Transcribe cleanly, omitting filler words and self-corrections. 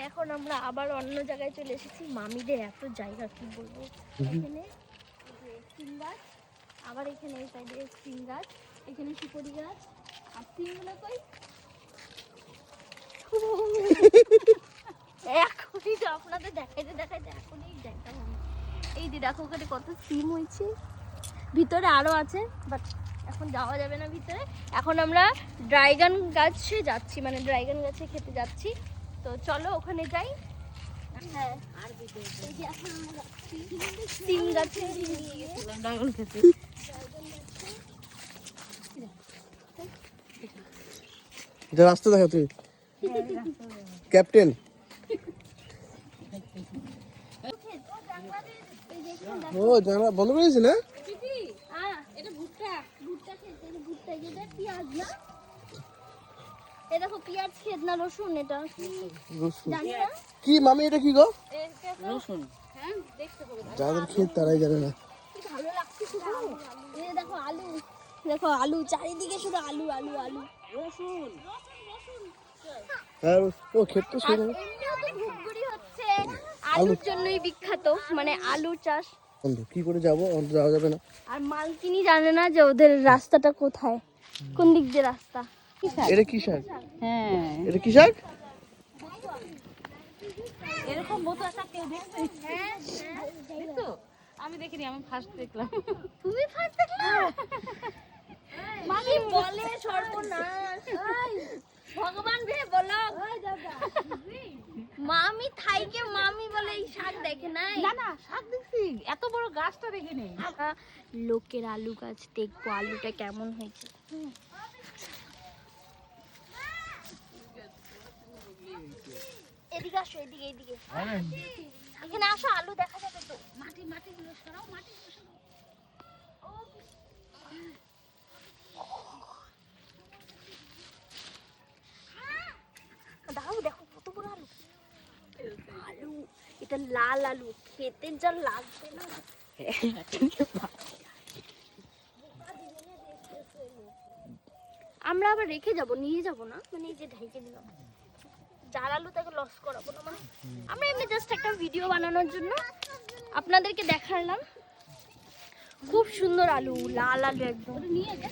এখন আমরা আবার অন্য জায়গায় চলে এসেছি। মামিদের এত জায়গা কি বলবো, এখানে সিম গাছ, আবার এখানে এই সাইডে সিম গাছ, এখানে সুপারি গাছ, আর সিমগুলো কই এখনই তো আপনাদের দেখাইতে দেখাইতে এখনই দেখাম। এই যে দেখো ওখানে কত সিম হয়েছে, ভিতরে আরো আছে বাট এখন যাওয়া যাবে না ভিতরে। এখন আমরা ড্রাগন গাছে যাচ্ছি, মানে ড্রাগন গাছে খেতে যাচ্ছি। তো চলো ওখানে যাই। হ্যাঁ, আর এই যে এখন আমরা যাচ্ছি সিম গাছে ড্রাগন খেতে। যা রাস্তা দেখা তুই ক্যাপ্টেন। ও জানা বন্ধ করে দিয়েছি না? এটা ভুট্টা, ভুট্টা খেতে, ভুট্টা যেটা পেঁয়াজ না, এ দেখো পেঁয়াজ খেত না রসুন, এটা জানি না কি মামি এটা কি গো? রসুন। হ্যাঁ দেখতে পাবো, যাদের ক্ষেত তারাই জানে না। কি ভালো লাগছে শুধু। এই দেখো আলু, দেখো আলু চারিদিকে শুধু আলু আলু আলু, রসুন রসুন। আর ও ক্ষেত তো শুরু। এমনিও তো ধূপগুড়ি হচ্ছে আলুর জন্যই বিখ্যাত, মানে আলু চাষ। বন্ধু কি করে যাবো? আমাদের যাওয়া যাবে না। আর মালকিনি জানে না যে ওদের রাস্তাটা কোথায়, কোন দিক দিয়ে রাস্তা। এটা কি শাক? হ্যাঁ, এটা কি শাক? এরকম বোতল শাক কেউ দেখছে? দেখছো? আমি দেখিনি, আমি ফার্স্ট দেখলাম। তুমি ফার্স্ট দেখলে? মামি বলে সর্বনাশ। ভগবান ভে বলো। মামি থাইকে মামি বলে এই শাক দেখে নাই। না না, শাক দেখছি, এত বড় গাছটা দেখিনি। লোকের আলু গাছ দেখবো আলুটা কেমন হয়েছে। এদিকে আসো, এদিকে এদিকে এখানে আসো, আলু দেখা যাবে তো। মাটি মাটি গুলো সরাও, মাটি গুলো সরাও। দাও দেখো কত বড় আলু। আলু এটা লাল আলু, খেতে যা লাগবে না। আমরা আবার রেখে যাব, নিয়ে যাব না, মানে এই যে ঢেকে দিলাম। যার আলু তাকে লস করাবো না, মানে আমরা এমনি জাস্ট একটা ভিডিও বানানোর জন্য আপনাদেরকে দেখালাম। খুব সুন্দর আলু, লাল আলু একদম। নিয়ে যা।